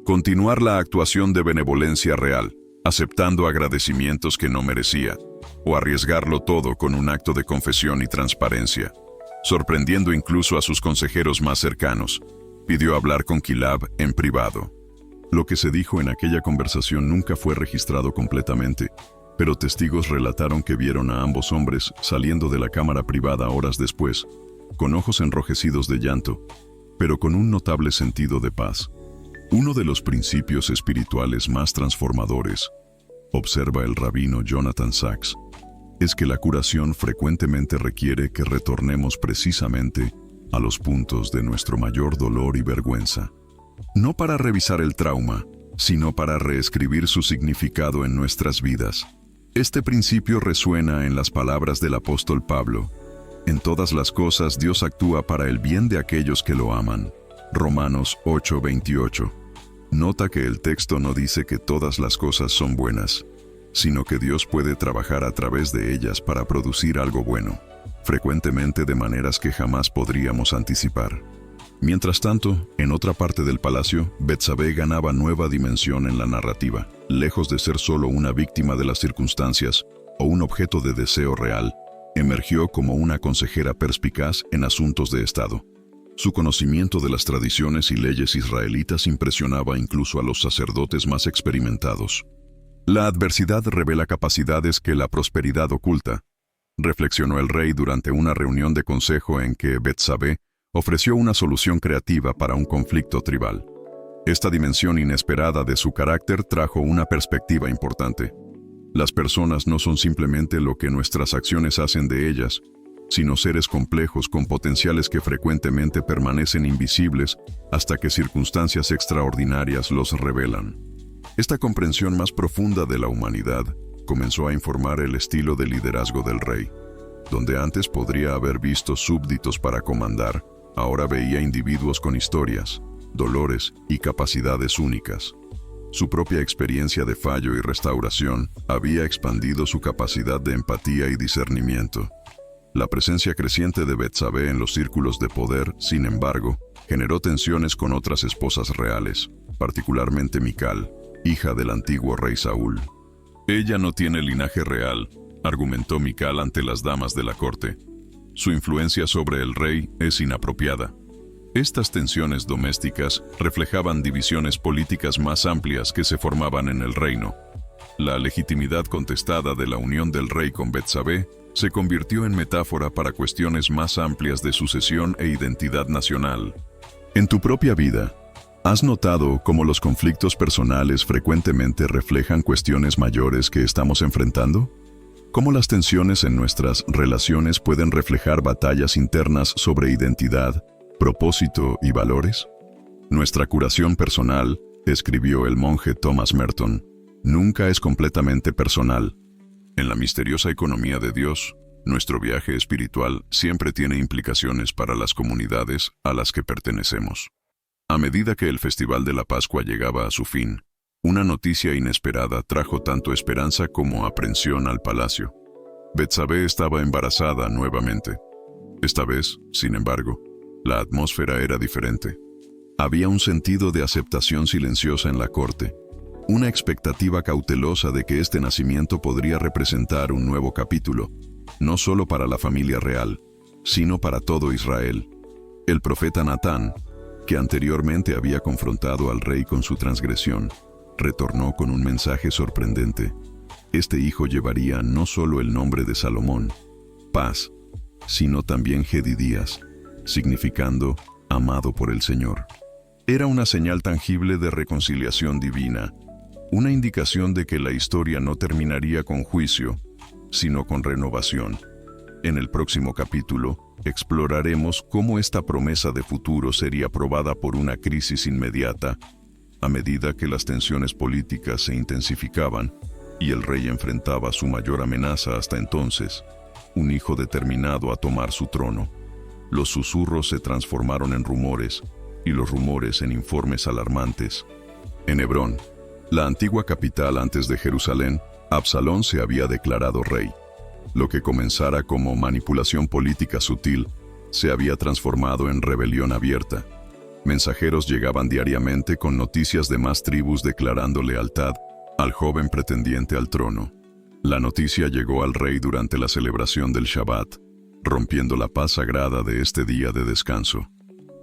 continuar la actuación de benevolencia real, aceptando agradecimientos que no merecía, o arriesgarlo todo con un acto de confesión y transparencia. Sorprendiendo incluso a sus consejeros más cercanos, pidió hablar con Quilab en privado. Lo que se dijo en aquella conversación nunca fue registrado completamente, pero testigos relataron que vieron a ambos hombres saliendo de la cámara privada horas después, con ojos enrojecidos de llanto, pero con un notable sentido de paz. Uno de los principios espirituales más transformadores, observa el rabino Jonathan Sachs, es que la curación frecuentemente requiere que retornemos precisamente a los puntos de nuestro mayor dolor y vergüenza. No para revisar el trauma, sino para reescribir su significado en nuestras vidas. Este principio resuena en las palabras del apóstol Pablo. En todas las cosas Dios actúa para el bien de aquellos que lo aman. Romanos 8:28. Nota que el texto no dice que todas las cosas son buenas, sino que Dios puede trabajar a través de ellas para producir algo bueno, frecuentemente de maneras que jamás podríamos anticipar. Mientras tanto, en otra parte del palacio, Betsabé ganaba nueva dimensión en la narrativa. Lejos de ser solo una víctima de las circunstancias o un objeto de deseo real, emergió como una consejera perspicaz en asuntos de Estado. Su conocimiento de las tradiciones y leyes israelitas impresionaba incluso a los sacerdotes más experimentados. La adversidad revela capacidades que la prosperidad oculta, reflexionó el rey durante una reunión de consejo en que Betsabé ofreció una solución creativa para un conflicto tribal. Esta dimensión inesperada de su carácter trajo una perspectiva importante. Las personas no son simplemente lo que nuestras acciones hacen de ellas, sino seres complejos con potenciales que frecuentemente permanecen invisibles hasta que circunstancias extraordinarias los revelan. Esta comprensión más profunda de la humanidad comenzó a informar el estilo de liderazgo del rey. Donde antes podría haber visto súbditos para comandar, ahora veía individuos con historias, dolores y capacidades únicas. Su propia experiencia de fallo y restauración había expandido su capacidad de empatía y discernimiento. La presencia creciente de Betsabé en los círculos de poder, sin embargo, generó tensiones con otras esposas reales, particularmente Mical, hija del antiguo rey Saúl. Ella no tiene linaje real, argumentó Mical ante las damas de la corte. Su influencia sobre el rey es inapropiada. Estas tensiones domésticas reflejaban divisiones políticas más amplias que se formaban en el reino. La legitimidad contestada de la unión del rey con Betsabé se convirtió en metáfora para cuestiones más amplias de sucesión e identidad nacional. En tu propia vida, ¿has notado cómo los conflictos personales frecuentemente reflejan cuestiones mayores que estamos enfrentando? ¿Cómo las tensiones en nuestras relaciones pueden reflejar batallas internas sobre identidad, propósito y valores? Nuestra curación personal, escribió el monje Thomas Merton, nunca es completamente personal. En la misteriosa economía de Dios, nuestro viaje espiritual siempre tiene implicaciones para las comunidades a las que pertenecemos. A medida que el Festival de la Pascua llegaba a su fin, una noticia inesperada trajo tanto esperanza como aprensión al palacio. Betsabé estaba embarazada nuevamente. Esta vez, sin embargo, la atmósfera era diferente. Había un sentido de aceptación silenciosa en la corte, una expectativa cautelosa de que este nacimiento podría representar un nuevo capítulo, no solo para la familia real, sino para todo Israel. El profeta Natán, que anteriormente había confrontado al rey con su transgresión, retornó con un mensaje sorprendente. Este hijo llevaría no solo el nombre de Salomón, paz, sino también Jedidías, significando amado por el Señor. Era una señal tangible de reconciliación divina, una indicación de que la historia no terminaría con juicio, sino con renovación. En el próximo capítulo, exploraremos cómo esta promesa de futuro sería probada por una crisis inmediata, a medida que las tensiones políticas se intensificaban y el rey enfrentaba su mayor amenaza hasta entonces, un hijo determinado a tomar su trono. Los susurros se transformaron en rumores y los rumores en informes alarmantes. En Hebrón, la antigua capital antes de Jerusalén, Absalón se había declarado rey. Lo que comenzara como manipulación política sutil se había transformado en rebelión abierta. Mensajeros llegaban diariamente con noticias de más tribus declarando lealtad al joven pretendiente al trono. La noticia llegó al rey durante la celebración del Shabbat, rompiendo la paz sagrada de este día de descanso.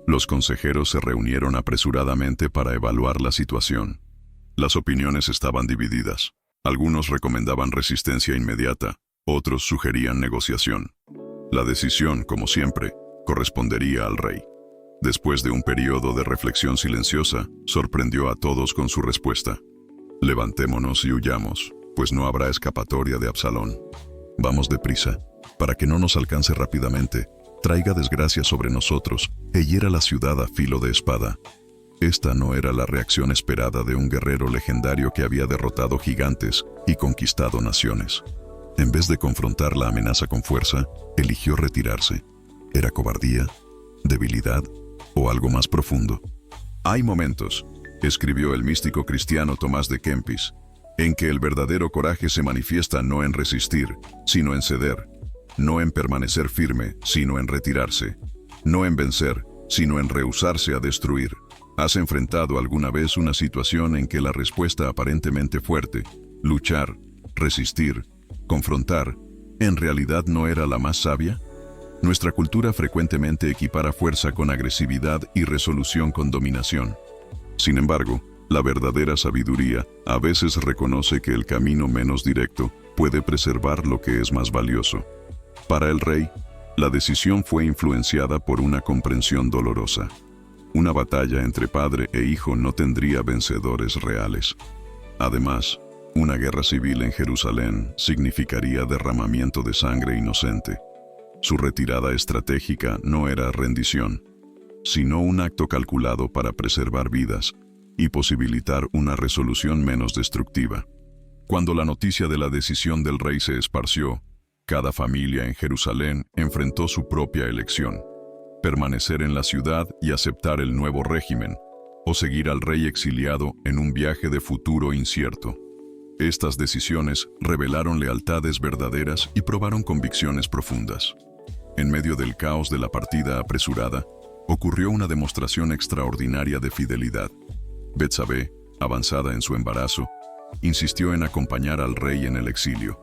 Los consejeros se reunieron apresuradamente para evaluar la situación. Las opiniones estaban divididas. Algunos recomendaban resistencia inmediata, otros sugerían negociación. La decisión, como siempre, correspondería al rey. Después de un periodo de reflexión silenciosa, sorprendió a todos con su respuesta. Levantémonos y huyamos, pues no habrá escapatoria de Absalón. Vamos deprisa, para que no nos alcance rápidamente, traiga desgracia sobre nosotros e hiera la ciudad a filo de espada. Esta no era la reacción esperada de un guerrero legendario que había derrotado gigantes y conquistado naciones. En vez de confrontar la amenaza con fuerza, eligió retirarse. ¿Era cobardía? ¿Debilidad? ¿O algo más profundo? Hay momentos, escribió el místico cristiano Tomás de Kempis, en que el verdadero coraje se manifiesta no en resistir, sino en ceder, no en permanecer firme, sino en retirarse, no en vencer, sino en rehusarse a destruir. ¿Has enfrentado alguna vez una situación en que la respuesta aparentemente fuerte, luchar, resistir, confrontar, en realidad no era la más sabia? Nuestra cultura frecuentemente equipara fuerza con agresividad y resolución con dominación. Sin embargo, la verdadera sabiduría a veces reconoce que el camino menos directo puede preservar lo que es más valioso. Para el rey, la decisión fue influenciada por una comprensión dolorosa. Una batalla entre padre e hijo no tendría vencedores reales. Además, una guerra civil en Jerusalén significaría derramamiento de sangre inocente. Su retirada estratégica no era rendición, sino un acto calculado para preservar vidas y posibilitar una resolución menos destructiva. Cuando la noticia de la decisión del rey se esparció, cada familia en Jerusalén enfrentó su propia elección: permanecer en la ciudad y aceptar el nuevo régimen, o seguir al rey exiliado en un viaje de futuro incierto. Estas decisiones revelaron lealtades verdaderas y probaron convicciones profundas. En medio del caos de la partida apresurada, ocurrió una demostración extraordinaria de fidelidad. Betsabé, avanzada en su embarazo, insistió en acompañar al rey en el exilio.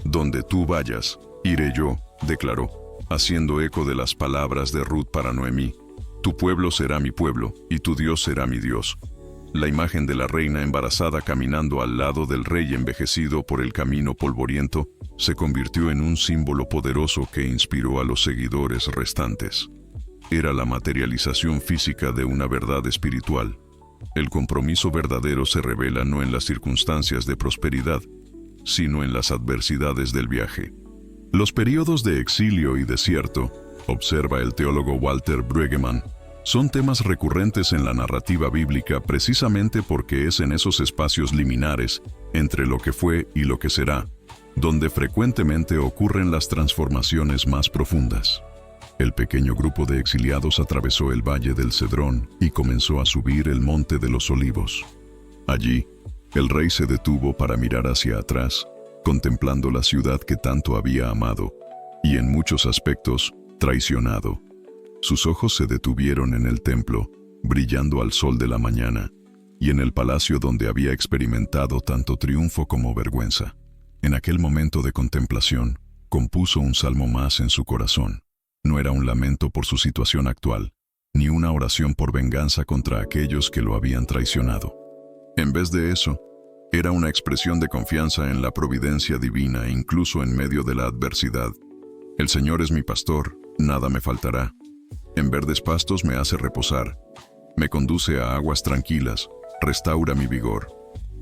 «Donde tú vayas, iré yo», declaró, haciendo eco de las palabras de Ruth para Noemí: «Tu pueblo será mi pueblo, y tu Dios será mi Dios». La imagen de la reina embarazada caminando al lado del rey envejecido por el camino polvoriento se convirtió en un símbolo poderoso que inspiró a los seguidores restantes. Era la materialización física de una verdad espiritual. El compromiso verdadero se revela no en las circunstancias de prosperidad, sino en las adversidades del viaje. Los períodos de exilio y desierto, observa el teólogo Walter Brueggemann, son temas recurrentes en la narrativa bíblica precisamente porque es en esos espacios liminares, entre lo que fue y lo que será, donde frecuentemente ocurren las transformaciones más profundas. El pequeño grupo de exiliados atravesó el valle del Cedrón y comenzó a subir el monte de los Olivos. Allí, el rey se detuvo para mirar hacia atrás, contemplando la ciudad que tanto había amado y en muchos aspectos traicionado. Sus ojos se detuvieron en el templo, brillando al sol de la mañana, y en el palacio donde había experimentado tanto triunfo como vergüenza. En aquel momento de contemplación, compuso un salmo más en su corazón. No era un lamento por su situación actual, ni una oración por venganza contra aquellos que lo habían traicionado. En vez de eso, era una expresión de confianza en la providencia divina incluso en medio de la adversidad. «El Señor es mi pastor, nada me faltará. En verdes pastos me hace reposar, me conduce a aguas tranquilas, restaura mi vigor,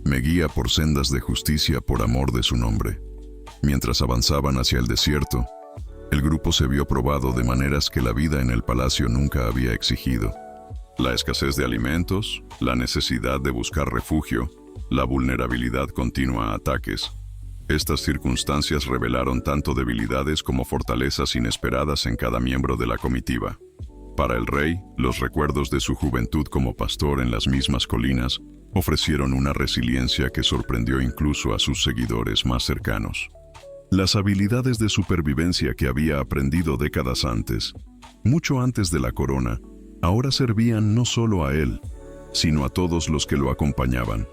me guía por sendas de justicia por amor de su nombre». Mientras avanzaban hacia el desierto, el grupo se vio probado de maneras que la vida en el palacio nunca había exigido. La escasez de alimentos, la necesidad de buscar refugio, la vulnerabilidad continua a ataques. Estas circunstancias revelaron tanto debilidades como fortalezas inesperadas en cada miembro de la comitiva. Para el rey, los recuerdos de su juventud como pastor en las mismas colinas ofrecieron una resiliencia que sorprendió incluso a sus seguidores más cercanos. Las habilidades de supervivencia que había aprendido décadas antes, mucho antes de la corona, ahora servían no solo a él, sino a todos los que lo acompañaban.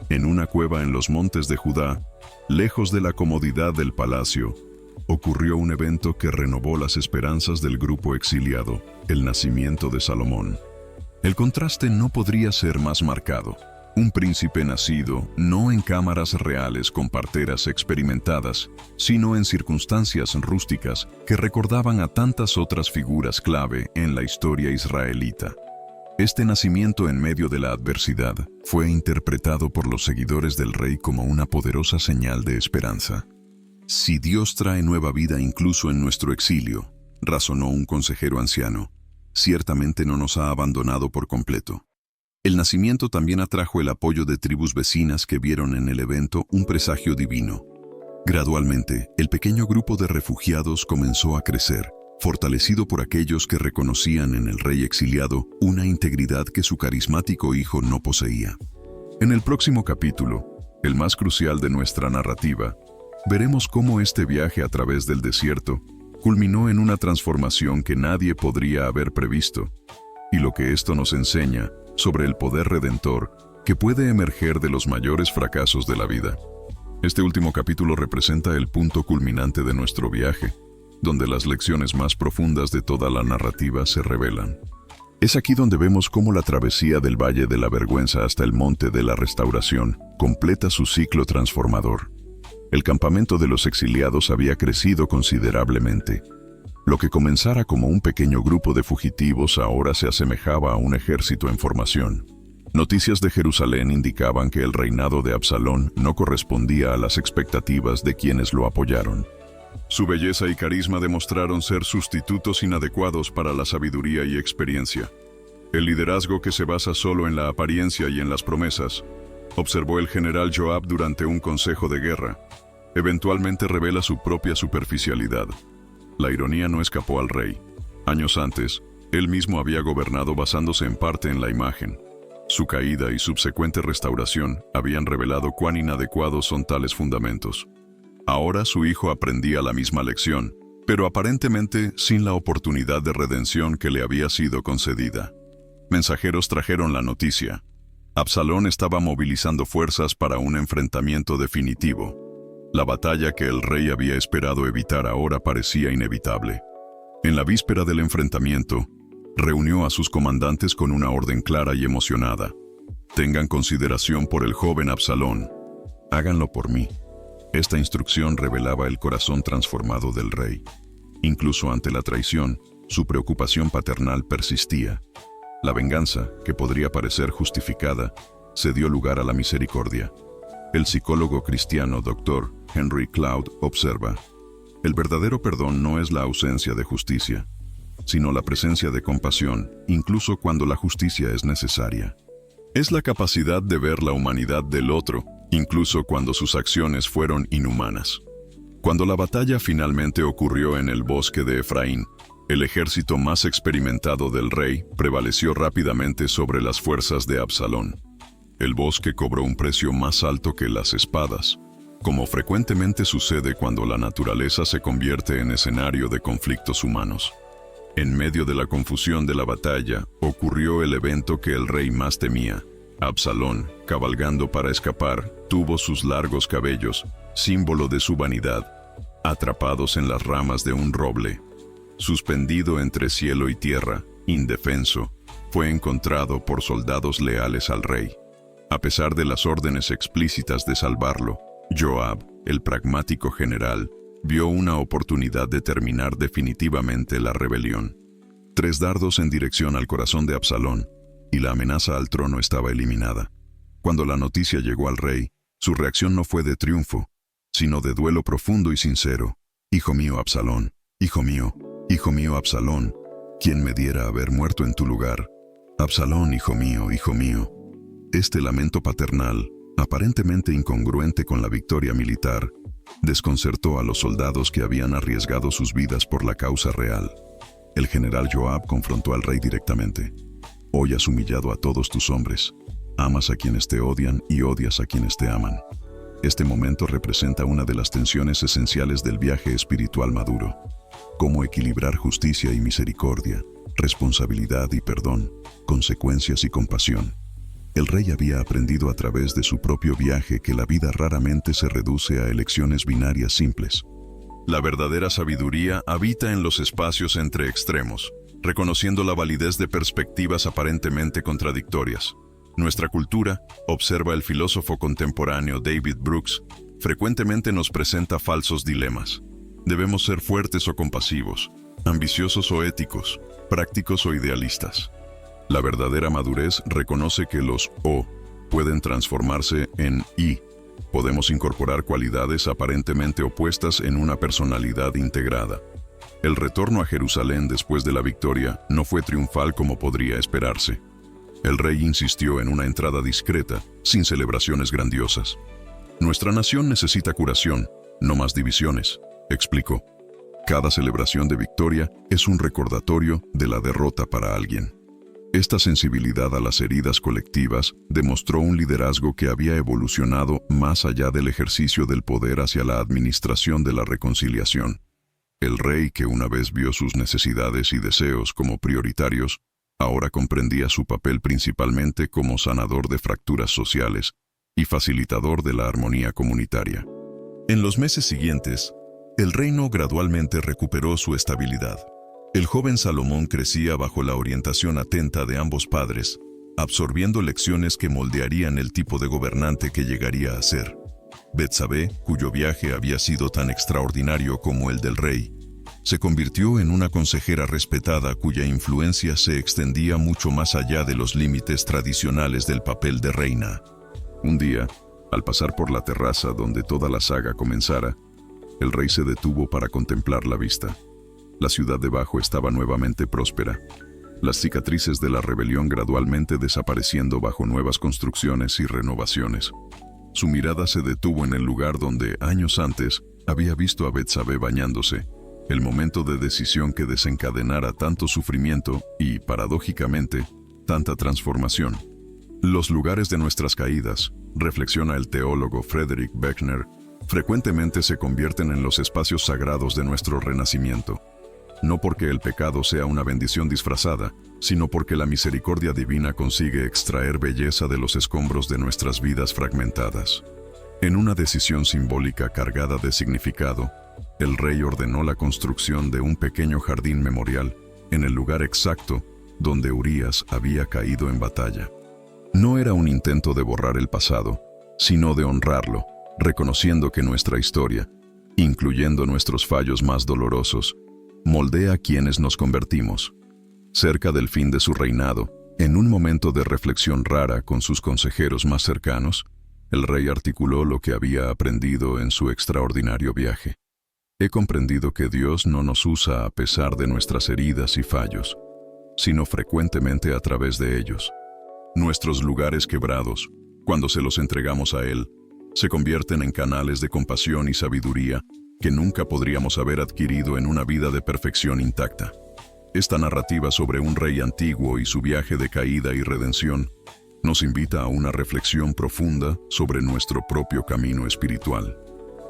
En una cueva en los montes de Judá, lejos de la comodidad del palacio, ocurrió un evento que renovó las esperanzas del grupo exiliado: el nacimiento de Salomón. El contraste no podría ser más marcado. Un príncipe nacido no en cámaras reales con parteras experimentadas, sino en circunstancias rústicas que recordaban a tantas otras figuras clave en la historia israelita. Este nacimiento en medio de la adversidad fue interpretado por los seguidores del rey como una poderosa señal de esperanza. Si Dios trae nueva vida incluso en nuestro exilio, razonó un consejero anciano, ciertamente no nos ha abandonado por completo. El nacimiento también atrajo el apoyo de tribus vecinas que vieron en el evento un presagio divino. Gradualmente, el pequeño grupo de refugiados comenzó a crecer, fortalecido por aquellos que reconocían en el rey exiliado una integridad que su carismático hijo no poseía. En el próximo capítulo, el más crucial de nuestra narrativa, veremos cómo este viaje a través del desierto culminó en una transformación que nadie podría haber previsto, y lo que esto nos enseña sobre el poder redentor que puede emerger de los mayores fracasos de la vida. Este último capítulo representa el punto culminante de nuestro viaje, donde las lecciones más profundas de toda la narrativa se revelan. Es aquí donde vemos cómo la travesía del Valle de la Vergüenza hasta el Monte de la Restauración completa su ciclo transformador. El campamento de los exiliados había crecido considerablemente. Lo que comenzara como un pequeño grupo de fugitivos ahora se asemejaba a un ejército en formación. Noticias de Jerusalén indicaban que el reinado de Absalón no correspondía a las expectativas de quienes lo apoyaron. Su belleza y carisma demostraron ser sustitutos inadecuados para la sabiduría y experiencia. El liderazgo que se basa solo en la apariencia y en las promesas, observó el general Joab durante un consejo de guerra, eventualmente revela su propia superficialidad. La ironía no escapó al rey. Años antes, él mismo había gobernado basándose en parte en la imagen. Su caída y subsecuente restauración habían revelado cuán inadecuados son tales fundamentos. Ahora su hijo aprendía la misma lección, pero aparentemente sin la oportunidad de redención que le había sido concedida. Mensajeros trajeron la noticia. Absalón estaba movilizando fuerzas para un enfrentamiento definitivo. La batalla que el rey había esperado evitar ahora parecía inevitable. En la víspera del enfrentamiento, reunió a sus comandantes con una orden clara y emocionada. Tengan consideración por el joven Absalón. Háganlo por mí. Esta instrucción revelaba el corazón transformado del rey. Incluso ante la traición, su preocupación paternal persistía. La venganza, que podría parecer justificada, se dio lugar a la misericordia. El psicólogo cristiano Dr. Henry Cloud observa: el verdadero perdón no es la ausencia de justicia, sino la presencia de compasión, incluso cuando la justicia es necesaria. Es la capacidad de ver la humanidad del otro, incluso cuando sus acciones fueron inhumanas. Cuando la batalla finalmente ocurrió en el bosque de Efraín, el ejército más experimentado del rey prevaleció rápidamente sobre las fuerzas de Absalón. El bosque cobró un precio más alto que las espadas, como frecuentemente sucede cuando la naturaleza se convierte en escenario de conflictos humanos. En medio de la confusión de la batalla, ocurrió el evento que el rey más temía. Absalón, cabalgando para escapar, tuvo sus largos cabellos, símbolo de su vanidad, atrapados en las ramas de un roble. Suspendido entre cielo y tierra, indefenso, fue encontrado por soldados leales al rey. A pesar de las órdenes explícitas de salvarlo, Joab, el pragmático general, vio una oportunidad de terminar definitivamente la rebelión. 3 dardos en dirección al corazón de Absalón, y la amenaza al trono estaba eliminada. Cuando la noticia llegó al rey, su reacción no fue de triunfo, sino de duelo profundo y sincero. Hijo mío Absalón, hijo mío Absalón, ¿quién me diera haber muerto en tu lugar? Absalón, hijo mío, hijo mío. Este lamento paternal, aparentemente incongruente con la victoria militar, desconcertó a los soldados que habían arriesgado sus vidas por la causa real. El general Joab confrontó al rey directamente. Hoy has humillado a todos tus hombres. Amas a quienes te odian y odias a quienes te aman. Este momento representa una de las tensiones esenciales del viaje espiritual maduro. Cómo equilibrar justicia y misericordia, responsabilidad y perdón, consecuencias y compasión. El rey había aprendido a través de su propio viaje que la vida raramente se reduce a elecciones binarias simples. La verdadera sabiduría habita en los espacios entre extremos, reconociendo la validez de perspectivas aparentemente contradictorias. Nuestra cultura, observa el filósofo contemporáneo David Brooks, frecuentemente nos presenta falsos dilemas. Debemos ser fuertes o compasivos, ambiciosos o éticos, prácticos o idealistas. La verdadera madurez reconoce que los O pueden transformarse en I. Podemos incorporar cualidades aparentemente opuestas en una personalidad integrada. El retorno a Jerusalén después de la victoria no fue triunfal como podría esperarse. El rey insistió en una entrada discreta, sin celebraciones grandiosas. Nuestra nación necesita curación, no más divisiones, explicó. Cada celebración de victoria es un recordatorio de la derrota para alguien. Esta sensibilidad a las heridas colectivas demostró un liderazgo que había evolucionado más allá del ejercicio del poder hacia la administración de la reconciliación. El rey, que una vez vio sus necesidades y deseos como prioritarios, ahora comprendía su papel principalmente como sanador de fracturas sociales y facilitador de la armonía comunitaria. En los meses siguientes, el reino gradualmente recuperó su estabilidad. El joven Salomón crecía bajo la orientación atenta de ambos padres, absorbiendo lecciones que moldearían el tipo de gobernante que llegaría a ser. Betsabé, cuyo viaje había sido tan extraordinario como el del rey, se convirtió en una consejera respetada cuya influencia se extendía mucho más allá de los límites tradicionales del papel de reina. Un día, al pasar por la terraza donde toda la saga comenzara, el rey se detuvo para contemplar la vista. La ciudad debajo estaba nuevamente próspera, las cicatrices de la rebelión gradualmente desapareciendo bajo nuevas construcciones y renovaciones. Su mirada se detuvo en el lugar donde, años antes, había visto a Betsabé bañándose, el momento de decisión que desencadenara tanto sufrimiento y, paradójicamente, tanta transformación. Los lugares de nuestras caídas, reflexiona el teólogo Frederick Buechner, frecuentemente se convierten en los espacios sagrados de nuestro renacimiento. No porque el pecado sea una bendición disfrazada, sino porque la misericordia divina consigue extraer belleza de los escombros de nuestras vidas fragmentadas. En una decisión simbólica cargada de significado, el rey ordenó la construcción de un pequeño jardín memorial en el lugar exacto donde Urías había caído en batalla. No era un intento de borrar el pasado, sino de honrarlo, reconociendo que nuestra historia, incluyendo nuestros fallos más dolorosos, moldea quienes nos convertimos. Cerca del fin de su reinado, en un momento de reflexión rara con sus consejeros más cercanos, el rey articuló lo que había aprendido en su extraordinario viaje. He comprendido que Dios no nos usa a pesar de nuestras heridas y fallos, sino frecuentemente a través de ellos. Nuestros lugares quebrados, cuando se los entregamos a Él, se convierten en canales de compasión y sabiduría que nunca podríamos haber adquirido en una vida de perfección intacta. Esta narrativa sobre un rey antiguo y su viaje de caída y redención nos invita a una reflexión profunda sobre nuestro propio camino espiritual.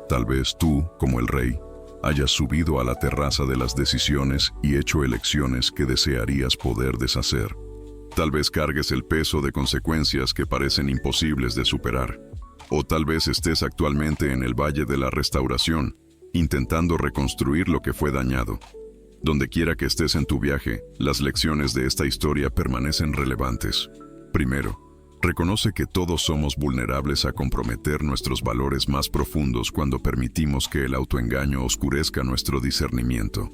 Tal vez tú, como el rey, hayas subido a la terraza de las decisiones y hecho elecciones que desearías poder deshacer. Tal vez cargues el peso de consecuencias que parecen imposibles de superar. O tal vez estés actualmente en el Valle de la Restauración, intentando reconstruir lo que fue dañado. Donde quiera que estés en tu viaje, las lecciones de esta historia permanecen relevantes. Primero, reconoce que todos somos vulnerables a comprometer nuestros valores más profundos cuando permitimos que el autoengaño oscurezca nuestro discernimiento.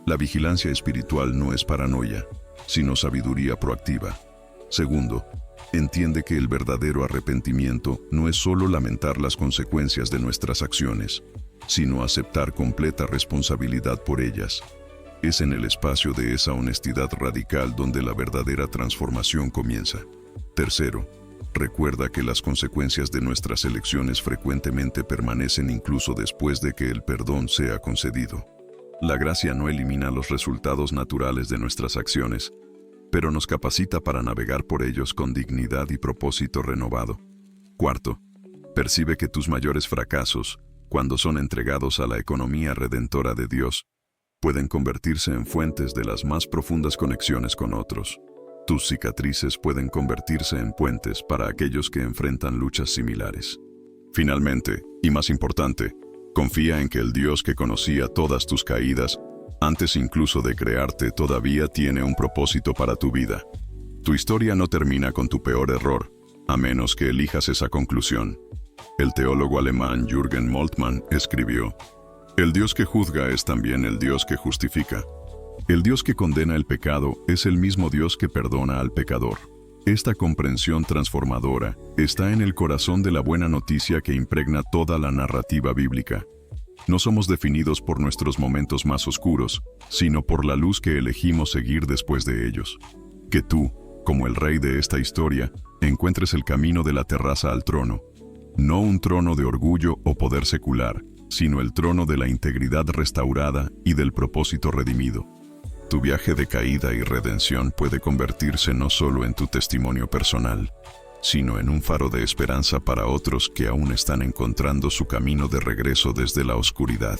La vigilancia espiritual no es paranoia, sino sabiduría proactiva. Segundo, entiende que el verdadero arrepentimiento no es solo lamentar las consecuencias de nuestras acciones, sino aceptar completa responsabilidad por ellas. Es en el espacio de esa honestidad radical donde la verdadera transformación comienza. Tercero, recuerda que las consecuencias de nuestras elecciones frecuentemente permanecen incluso después de que el perdón sea concedido. La gracia no elimina los resultados naturales de nuestras acciones, pero nos capacita para navegar por ellos con dignidad y propósito renovado. Cuarto, percibe que tus mayores fracasos, cuando son entregados a la economía redentora de Dios, pueden convertirse en fuentes de las más profundas conexiones con otros. Tus cicatrices pueden convertirse en puentes para aquellos que enfrentan luchas similares. Finalmente, y más importante, confía en que el Dios que conocía todas tus caídas, antes incluso de crearte, todavía tiene un propósito para tu vida. Tu historia no termina con tu peor error, a menos que elijas esa conclusión. El teólogo alemán Jürgen Moltmann escribió: "El Dios que juzga es también el Dios que justifica. El Dios que condena el pecado es el mismo Dios que perdona al pecador". Esta comprensión transformadora está en el corazón de la buena noticia que impregna toda la narrativa bíblica. No somos definidos por nuestros momentos más oscuros, sino por la luz que elegimos seguir después de ellos. Que tú, como el rey de esta historia, encuentres el camino de la terraza al trono. No un trono de orgullo o poder secular, sino el trono de la integridad restaurada y del propósito redimido. Tu viaje de caída y redención puede convertirse no solo en tu testimonio personal, sino en un faro de esperanza para otros que aún están encontrando su camino de regreso desde la oscuridad.